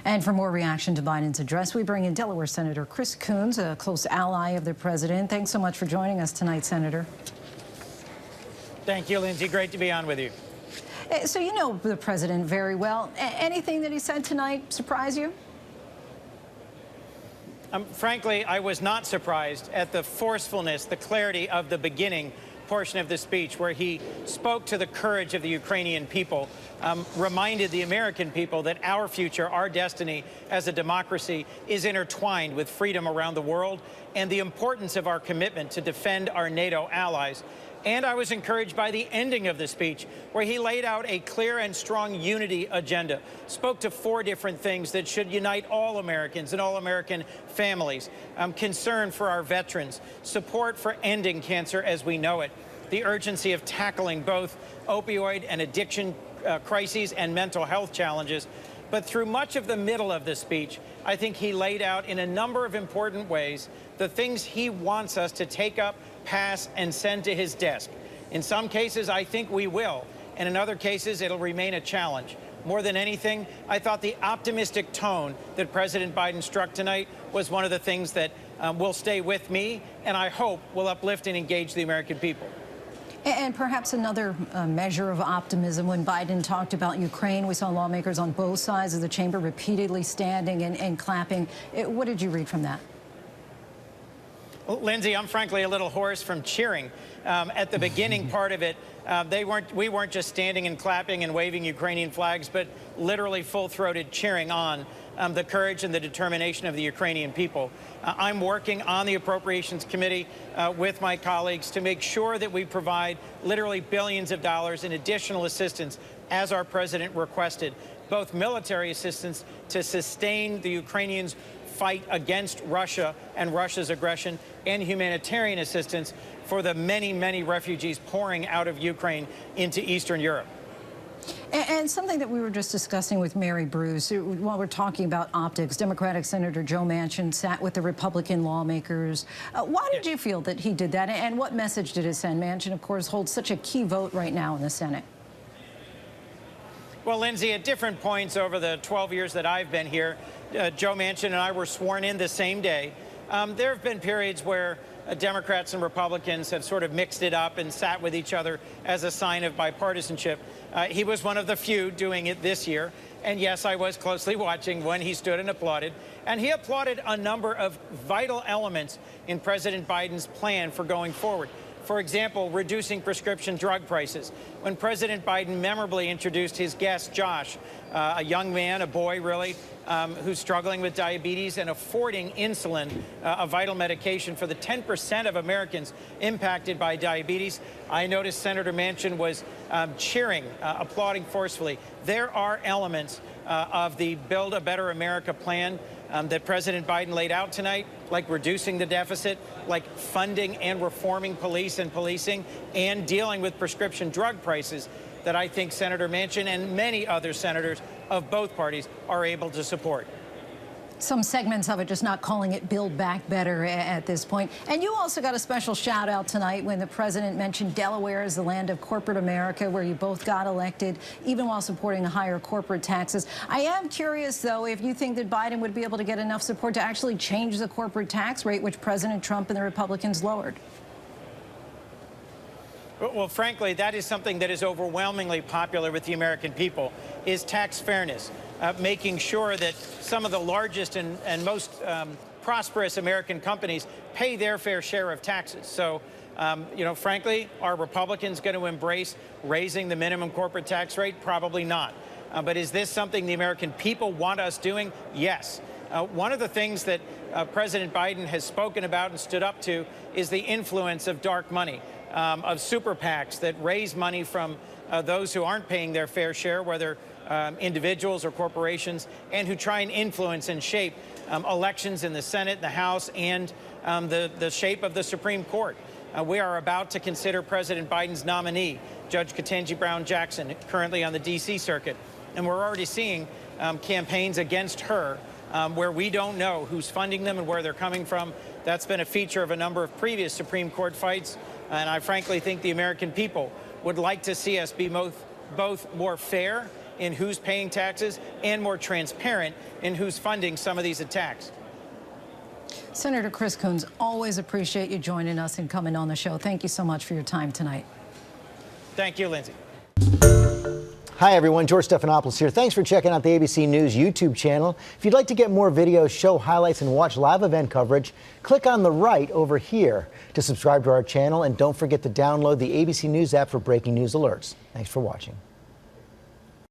And for more reaction to Biden's address, we bring in Delaware Senator Chris Coons, a close ally of the president. Thanks so much for joining us tonight, Senator. Thank you, Lindsey. Great to be on with you. So you know the president very well. Anything that he said tonight surprise you? Frankly, I was not surprised at the forcefulness, the clarity of the beginning portion of the speech, where he spoke to the courage of the Ukrainian people, reminded the American people that our future, our destiny as a democracy is intertwined with freedom around the world, and the importance of our commitment to defend our NATO allies. And I was encouraged by the ending of the speech, where he laid out a clear and strong unity agenda, spoke to 4 different things that should unite all Americans and all American families: concern for our veterans, support for ending cancer as we know it, the urgency of tackling both opioid and addiction crises and mental health challenges. But through much of the middle of the speech, I think he laid out in a number of important ways the things he wants us to take up, pass, and send to his desk. In some cases, I think we will, and in other cases, it'll remain a challenge. More than anything, I thought the optimistic tone that President Biden struck tonight was one of the things that will stay with me, and I hope will uplift and engage the American people. And perhaps another measure of optimism: when Biden talked about Ukraine, we saw lawmakers on both sides of the chamber repeatedly standing and clapping. What did you read from that? Well, Lindsey, I'm frankly a little hoarse from cheering. At the beginning part of it, we weren't just standing and clapping and waving Ukrainian flags, but literally full-throated cheering on the courage and the determination of the Ukrainian people. I'm working on the Appropriations Committee with my colleagues to make sure that we provide literally billions of dollars in additional assistance, as our president requested, both military assistance to sustain the Ukrainians' fight against Russia and Russia's aggression, and humanitarian assistance for the many, many refugees pouring out of Ukraine into Eastern Europe. And something that we were just discussing with Mary Bruce, while we're talking about optics, Democratic Senator Joe Manchin sat with the Republican lawmakers. Why did you feel that he did that, and what message did it send? Manchin, of course, holds such a key vote right now in the Senate. Well, Lindsey, at different points over the 12 years that I've been here, Joe Manchin and I were sworn in the same day. There have been periods where Democrats and Republicans have sort of mixed it up and sat with each other as a sign of bipartisanship. He was one of the few doing it this year. And yes, I was closely watching when he stood and applauded. And he applauded a number of vital elements in President Biden's plan for going forward. For example, reducing prescription drug prices. When President Biden memorably introduced his guest, Josh, a young man, a boy really, who's struggling with diabetes, and affording insulin, a vital medication for the 10% of Americans impacted by diabetes, I noticed Senator Manchin was cheering, applauding forcefully. There are elements of the Build a Better America plan that President Biden laid out tonight, like reducing the deficit, like funding and reforming police and policing, and dealing with prescription drug prices, that I think Senator Manchin and many other senators of both parties are able to support. Some segments of it just not calling it Build Back Better at this point. And you also got a special shout out tonight when the president mentioned Delaware as the land of corporate America, where you both got elected, even while supporting higher corporate taxes. I am curious, though, if you think that Biden would be able to get enough support to actually change the corporate tax rate, which President Trump and the Republicans lowered. Well, frankly, that is something that is overwhelmingly popular with the American people, is tax fairness, making sure that some of the largest and most prosperous American companies pay their fair share of taxes. So, you know, frankly, are Republicans going to embrace raising the minimum corporate tax rate? Probably not. But is this something the American people want us doing? Yes. One of the things that President Biden has spoken about and stood up to is the influence of dark money, of super PACs that raise money from those who aren't paying their fair share, whether individuals or corporations, and who try and influence and shape elections in the Senate, the House, and the shape of the Supreme Court. We are about to consider President Biden's nominee, Judge Ketanji Brown Jackson, currently on the D.C. circuit. And we're already seeing campaigns against her where we don't know who's funding them and where they're coming from. That's been a feature of a number of previous Supreme Court fights. And I frankly think the American people would like to see us be both more fair in who's paying taxes and more transparent in who's funding some of these attacks. Senator Chris Coons, always appreciate you joining us and coming on the show. Thank you so much for your time tonight. Thank you, Lindsay. Hi, everyone. George Stephanopoulos here. Thanks for checking out the ABC News YouTube channel. If you'd like to get more videos, show highlights, and watch live event coverage, click on the right over here to subscribe to our channel. And don't forget to download the ABC News app for breaking news alerts. Thanks for watching.